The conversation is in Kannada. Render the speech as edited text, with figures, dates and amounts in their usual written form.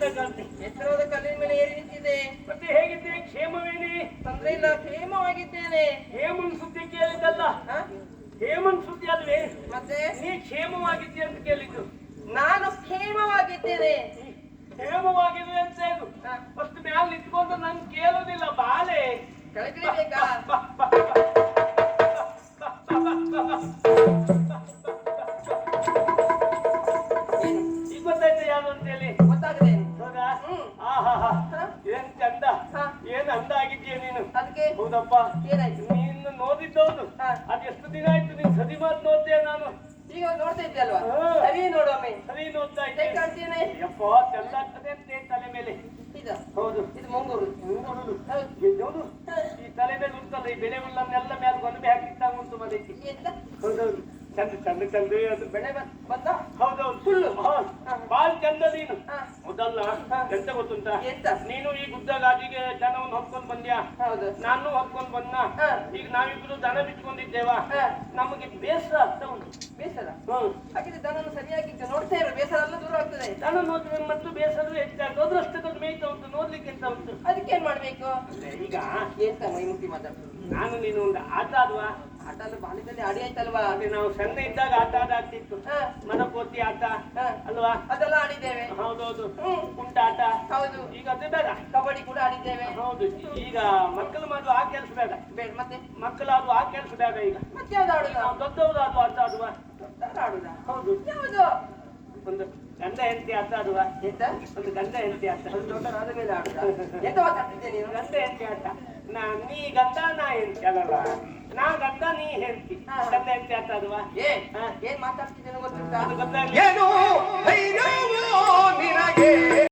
ಎತ್ತರದ ಕಲ್ಲಿನ ಮೇಲೆ ಏರಿ ನಿಂತಿದೆ. ಮತ್ತೆ ಹೇಗಿದ್ದೆ? ಕ್ಷೇಮವೇನೆ? ತೊಂದ್ರೆ ಇಲ್ಲ, ಕ್ಷೇಮವಾಗಿದ್ದೇನೆ. ಹೇಮನ್ ಸುದ್ದಿ ಕೇಳಿದ್ದಲ್ಲ. ಹೇಮನ್ ಸುದ್ದಿ ಅಲ್ವೇ? ಮತ್ತೆ ನೀ ಕ್ಷೇಮವಾಗಿದ್ದೆ ಅಂತ ಕೇಳಿದ್ದು. ನಾನು ಕ್ಷೇಮವಾಗಿದ್ದೇನೆ. ಕ್ಷೇಮವಾಗಿದೆ ಅಂತ ಹೇಳು. ಫಸ್ಟ್ ಮ್ಯಾಲ ನಿಂತ್ಕೊಂಡು ನಂಗೆ ಕೇಳೋದಿಲ್ಲ. ಬಾಲೆ ಕೆಳಗಿಳಿಬೇಕಾ? ಈಗ ಗೊತ್ತಾಯ್ತು ಯಾರು ಅಂತ ಹೇಳಿ? ಗೊತ್ತಾಗದೆ. ಹೌದಾ? ಏನ್ ಚಂದ, ಏನ್ ಅಂದ ಆಗಿದ್ಯಾ ನೀನು. ಅದಕ್ಕೆ ಹೌದಪ್ಪ. ಏನಾಯ್ತು? ನೀನು ನೋಡಿದ್ದವನು ಅದೆಷ್ಟು ದಿನ ಆಯ್ತು ನೀನ್ ಸದಿ ಮಾತು ನೋಡ್ತೇನೆ ನಾನು. ಈಗ ನೋಡ್ತಾ ಇದ್ದೆ ಅಲ್ವಾ? ಸರಿ ನೋಡೊಮ್ಮೆ. ಸರಿ ನೋಡ್ತಾ ಹೇಗೆ ಇದ್ದೆ. ಕಾಣ್ತೇನೆ? ಯಪ್ಪ ಚೆಲ್ಲ ಆಗ್ತದೆ ಅಂತ ತಲೆ ಮೇಲೆ. ಇದು ಹೌದು, ಇದು ಮುಂಗೂರು. ನೋಡು ಈ ತಲೆ ಮೇಲೆ ಉಂಟಲ್ಲ ಈ ಬೆಳೆ ಹುಲ್ಲನ್ನೆಲ್ಲ ಮೇಲೆ ಗೊಂಬೆ ಹಾಕಿದ್ದಾಗ ಉಂಟು ಮದಕ್ಕೆ. ಎಂತ? ಹೌದೌದು, ಚಂದ ಚಂದ ಚಂದ ಅದು ಬೆಳೆ ಬಂದ? ಹೌದೌದು, ಫುಲ್ಲು ಬಾಳ್ ಚಂದ ನೀನು. ಹಾ. ಹೌದಲ್ಲ? ಎಂತ ಗೊತ್ತುಂಟ? ಎಂತ? ನೀನು ಈ ಗುಡ್ಡ ಗಾಜಿಗೆ ದನವನ್ನು ಹೊತ್ಕೊಂಡ್ ಬಂದ್ಯಾ, ಹೌದು. ನಾನು ಹೊತ್ಕೊಂಡ್ ಬಂದ. ಈಗ ನಾವಿಬ್ರು ದನ ಬಿಟ್ಕೊಂಡಿದ್ದೇವ. ನಮಗೆ ಬೇಸರ ಆಗ್ತಾ ಉಂಟು. ಬೇಸರ? ಹ್ಮ್. ಹಾಗಿದ್ರೆ ದನವನ್ನು ಸರಿಯಾಗಿ ನೋಡ್ತಾ ಇರೋ, ಬೇಸರ ಎಲ್ಲ ದೂರ ಆಗ್ತದೆ. ದನ ನೋಡಿದ್ರೆ ಮತ್ತು ಬೇಸರ ಹೆಚ್ಚಾಗ್ತದೆ. ಅದ್ರಷ್ಟೇ ದೊಡ್ಡ ಮೇಯ್ತಾ ಉಂಟು, ನೋಡ್ಲಿಕ್ಕೆ ಎಂತ ಉಂಟು. ಅದಕ್ಕೆ ಏನ್ ಮಾಡ್ಬೇಕು? ಈಗ ಎಂತ ಮೈ ಮುಟ್ಟಿ ಮಾತಾಡ್ತದೆ? ನಾನು ನೀನು ಒಂದು ಆಟ ಆಡುವ. ಆಟ ಎಲ್ಲ ಬಾಲ್ಯದಲ್ಲಿ ಆಡಿ ಆಯ್ತಲ್ವಾ? ಅದೇ ನಾವು ಸಣ್ಣ ಇದ್ದಾಗ ಆಟ ಆಗ್ತಿತ್ತು. ಮನಪೋತಿ ಆಟ ಅಲ್ವಾ? ಅದೆಲ್ಲ ಆಡಿದ್ದೇವೆ. ಹೌದೌದು. ಉಂಟಾಟ. ಹೌದು. ಈಗ ಅದು ಬೇಡ. ಕಬಡ್ಡಿ ಕೂಡ ಆಡಿದ್ದೇವೆ. ಹೌದು. ಈಗ ಮಕ್ಕಳು ಮಾಡುವ ಆ ಕೆಲಸ ಬೇಡ. ಬೇಡ. ಮತ್ತೆ ಮಕ್ಕಳು ಆಡುವ ಆ ಕೆಲಸ ಬೇಡ. ಈಗ ಮತ್ತೆ ಯಾವ್ದು ಆಡುದ? ನಾವು ದೊಡ್ಡವರು ಆಡುವ ಆಟ ಆಡುವ. ಆಡುದ? ಹೌದು. ಯಾವುದು? ಒಂದು ಗಂಡ ಹೆಂಡತಿ ಆಟ ಆಡುವ. ಎಂತ? ಒಂದು ಗಂಡ ಹೆಂಡತಿ ಆಟ. ದೊಡ್ಡರಾದ ಮೇಲೆ ಆಡುದ? ಎಂತ ಮಾತಾಡ್ತಿದ್ದೆ ನೀನು? ಗಂಡ ಹೆಂಡತಿ ಆಟ. ನೀ ಗಂಡ ನಾ ಹೆಂಡತಿ ಅಲ್ಲಲ್ಲ. ನಾ ಗಂಡ ನೀ ಹೆಂಡತಿ. ಗಂಡ ಹೆಂಡತಿ ಆಟ ಆಡುವ. ಏನ್ ಮಾತಾಡ್ತಿದ್ದೇನೆ ಗೊತ್ತುಂಟಾ? ಅದು ಗೊತ್ತಾಗ್ಲಿ. ಏನು